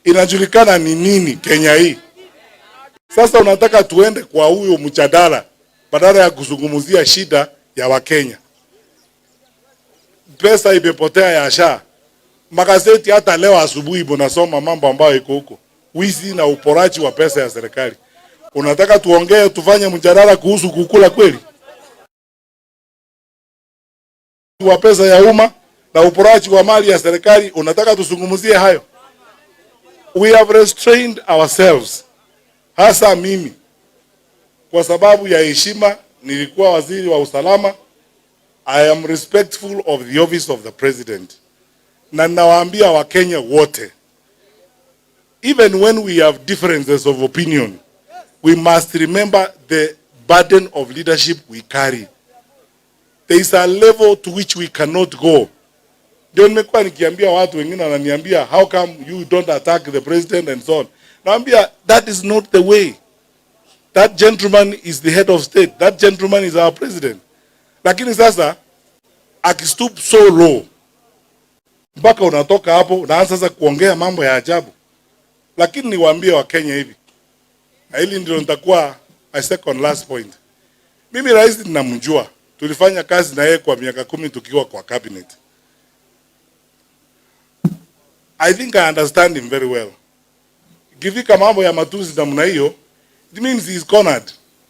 inajulikana ni nini Kenya hii. Sasa unataka tuende kwa huyo mjadala badala ya kuzungumzia shida ya Wakenya. Pesa imepotea ya SHA. Magazeti hata leo asubuhi mnasoma mambo ambayo iko huko. Wizi na uporaji wa pesa ya serikali. Unataka tuongee tufanye mjadala kuhusu kukula kweli? Wa pesa ya umma na uporaji wa mali ya serikali, unataka tuzungumzie hayo? We have restrained ourselves. Hasa mimi, kwa sababu ya heshima, nilikuwa waziri wa usalama. I am respectful of the office of the president. Na nawaambia Wakenya wote, even when we have differences of opinion, we must remember the burden of leadership we carry. There is a level to which we cannot go. Ndio nimekuwa nikiambia watu wengine wananiambia, how come you don't attack the president and so on. Naambia, that is not the way. That gentleman is the head of state. That gentleman is our president. Lakini sasa akistoop so low, mpaka unatoka hapo unaanza sasa kuongea mambo ya ajabu. Lakini niwaambie Wakenya hivi, na hili ndio nitakuwa my second last point. Mimi rais ninamjua, tulifanya kazi na yeye kwa miaka 10 tukiwa kwa cabinet. I think I understand him very well. Ikifika mambo ya matusi namna hiyo, it means he is cornered.